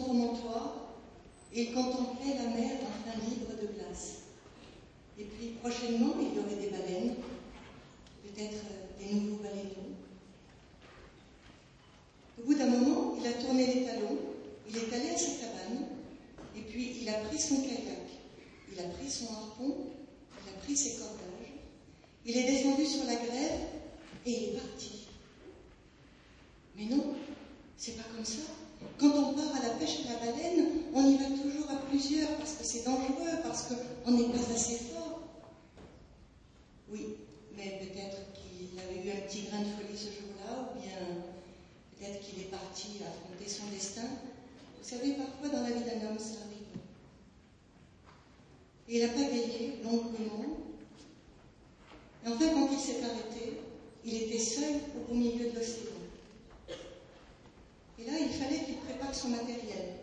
promontoire et il contemplait la mer enfin libre de glace. Et puis prochainement, il y aurait des baleines, peut-être des nouveaux baleineaux. Au bout d'un moment, il a tourné les talons, il est allé à sa cabane, et puis il a pris son kayak, il a pris son harpon, il a pris ses cordages, il est descendu sur la grève et il est parti. Mais non, c'est pas comme ça. Quand on part à la pêche à la baleine, on y va toujours à plusieurs parce que c'est dangereux, parce qu'on n'est pas assez fort. Oui, mais peut-être qu'il avait eu un petit grain de folie ce jour-là, ou bien peut-être qu'il est parti affronter son destin. Vous savez, parfois dans la vie d'un homme, ça arrive. Et il a pagayé longuement. Et enfin, quand il s'est arrêté, il était seul au beau milieu de l'océan. Et là, il fallait qu'il prépare son matériel.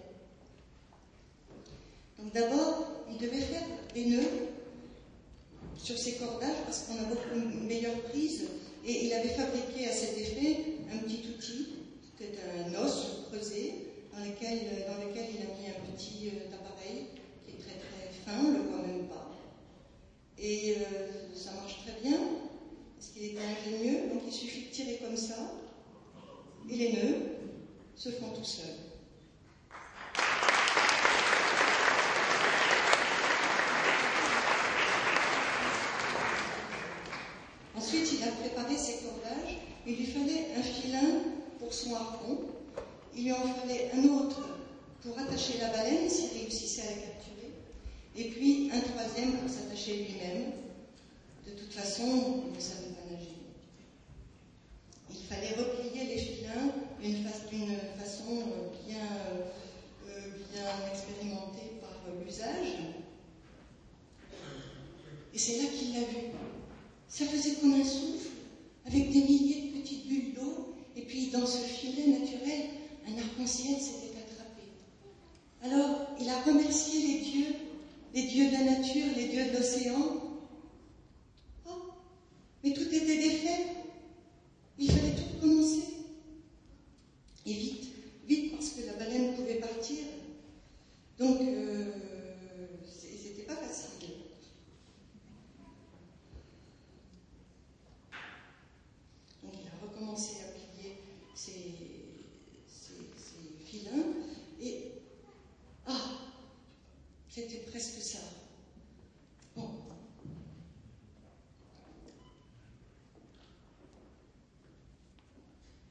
Donc d'abord, il devait faire des nœuds sur ses cordages parce qu'on a beaucoup une meilleure prise. Et il avait fabriqué à cet effet un petit outil, c'était un os creusé dans lequel il a mis un petit appareil qui est très très fin, on ne le voit même pas. Et ça marche très bien parce qu'il était ingénieux, donc il suffit de tirer comme ça et les nœuds se font tout seuls. Ensuite, il a préparé ses cordages. Il lui fallait un filin pour son harpon. Il lui en fallait un autre pour attacher la baleine s'il réussissait à la capturer. Et puis un troisième pour s'attacher lui-même. De toute façon, il ne savait pas nager. Il fallait replier les filins d'une façon bien expérimentée par l'usage. Et c'est là qu'il l'a vu. Ça faisait comme un souffle, avec des milliers de petites bulles d'eau, et puis dans ce filet naturel, un arc-en-ciel s'était attrapé. Alors, il a remercié les dieux de la nature, les dieux de l'océan. Oh, mais tout était défait. Il fallait tout recommencer. Et vite, parce que la baleine pouvait partir. Donc, c'était pas facile. Donc, il a recommencé à plier ses filins. Et, c'était presque ça. Bon.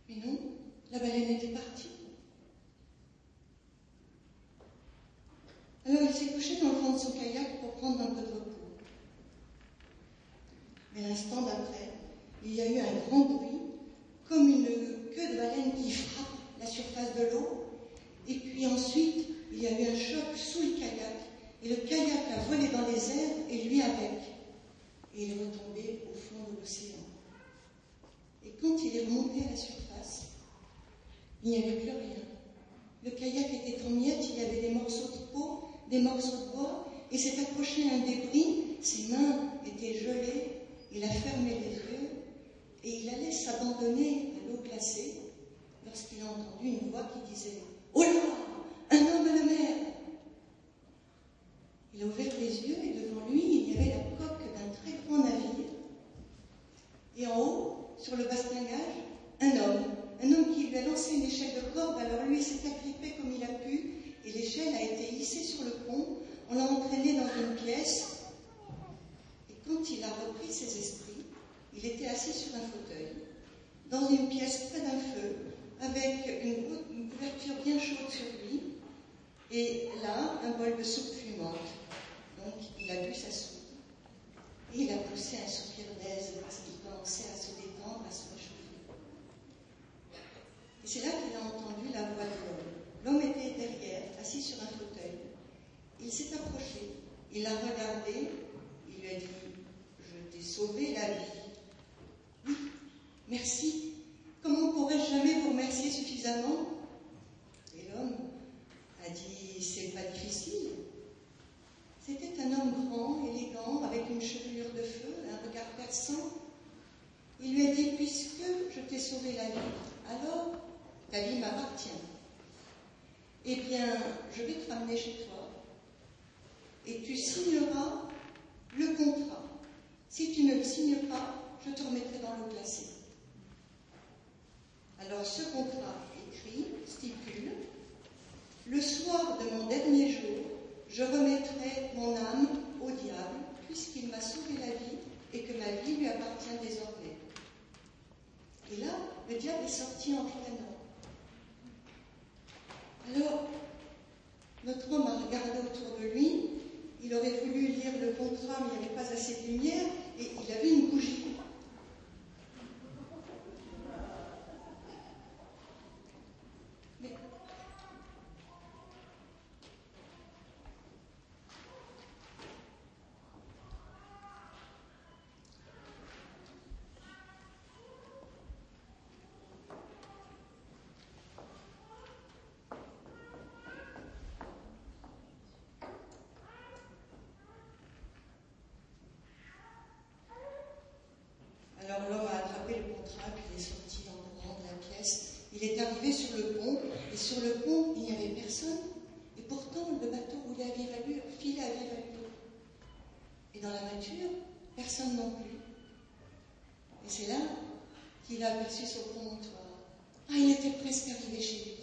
Mais non, la baleine était partie. Alors il s'est couché dans le fond de son kayak pour prendre un peu de repos. Mais l'instant d'après, il y a eu un grand bruit, comme une queue de baleine qui frappe la surface de l'eau. Et puis ensuite, il y a eu un choc sous le kayak. Et le kayak a volé dans les airs et lui avec. Et il est retombé au fond de l'océan. Et quand il est remonté à la surface, il n'y avait plus rien. Le kayak était en miettes, il y avait des morceaux de peau, des morceaux de bois, et s'est accroché à un débris, ses mains étaient gelées, il a fermé les yeux, et il allait s'abandonner à l'eau glacée, lorsqu'il a entendu une voix qui disait « Oh là, un homme à la mer !» Il a ouvert les yeux, et devant lui, il y avait la coque d'un très grand navire, et en haut, sur le bastingage, un homme qui lui a lancé une échelle de corde. Alors lui s'est agrippé comme il a pu, et l'échelle a été hissée sur le pont. On l'a entraîné dans une pièce, et quand il a repris ses esprits, il était assis sur un fauteuil, dans une pièce près d'un feu, avec une couverture bien chaude sur lui, et là, un bol de soupe fumante. Donc, il a bu sa soupe, et il a poussé un soupir d'aise, parce qu'il commençait à se détendre, à se réchauffer. Et c'est là qu'il a entendu la voix de l'homme. L'homme était derrière, assis sur un fauteuil. Il s'est approché, il l'a regardé, il lui a dit « Je t'ai sauvé la vie. »« Oui, merci. Comment pourrais-je jamais vous remercier suffisamment ?» Et l'homme a dit « C'est pas difficile. » C'était un homme grand, élégant, avec une chevelure de feu, un regard perçant. Il lui a dit « Puisque je t'ai sauvé la vie, alors ta vie m'appartient. » eh bien, je vais te ramener chez toi et tu signeras le contrat. Si tu ne le signes pas, je te remettrai dans l'eau glacée. Alors ce contrat écrit stipule: le soir de mon dernier jour, je remettrai mon âme au diable, puisqu'il m'a sauvé la vie et que ma vie lui appartient désormais. Et là, le diable est sorti en ricanant. Alors, notre homme a regardé autour de lui, il aurait voulu lire le contrat, mais il n'y avait pas assez de lumière, et il avait une bougie. Mais alors l'homme a attrapé le contrat, puis il est sorti en courant de la pièce. Il est arrivé sur le pont, et sur le pont, il n'y avait personne. Et pourtant, le bateau roulait à vive allure, filait à vive allure. Et dans la nature, personne non plus. Et c'est là qu'il a aperçu son promontoire. Ah, il était presque arrivé chez lui.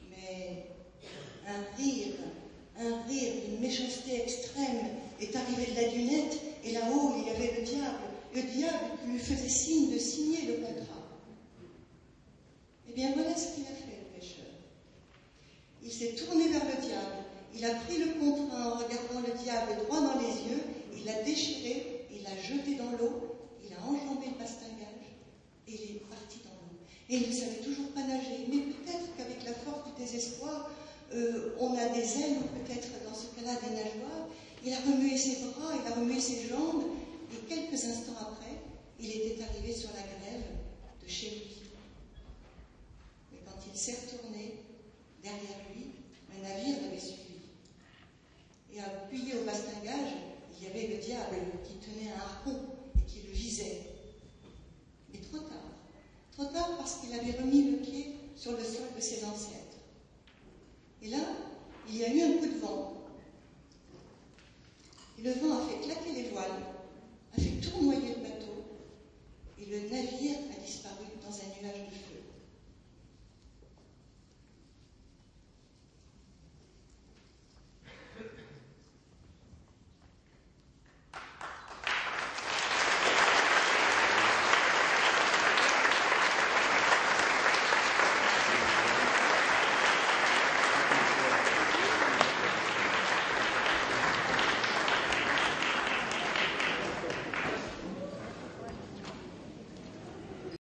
Mais un rire d'une méchanceté extrême est arrivé de la dunette, et là-haut, il y avait le diable qui lui faisait signe de signer le contrat. Eh bien, voilà ce qu'il a fait, le pécheur. Il s'est tourné vers le diable, il a pris le contrat en regardant le diable droit dans les yeux, il l'a déchiré, il l'a jeté dans l'eau, il a enjambé le bastingage, et il est parti dans l'eau. Et il ne savait toujours pas nager, mais peut-être qu'avec la force du désespoir, on a des ailes, ou peut-être dans ce cas-là des nageoires. Il a remué ses bras, il a remué ses jambes, et quelques instants après, il était arrivé sur la grève de chez lui. Mais quand il s'est retourné, derrière lui, un navire l'avait suivi. Et appuyé au bastingage, il y avait le diable qui tenait un harpon et qui le visait. Mais trop tard. Trop tard parce qu'il avait remis le pied sur le sol de ses ancêtres. Et là, il y a eu un coup de vent. Et le vent a fait claquer les voiles, a fait tournoyer le bateau, et le navire a disparu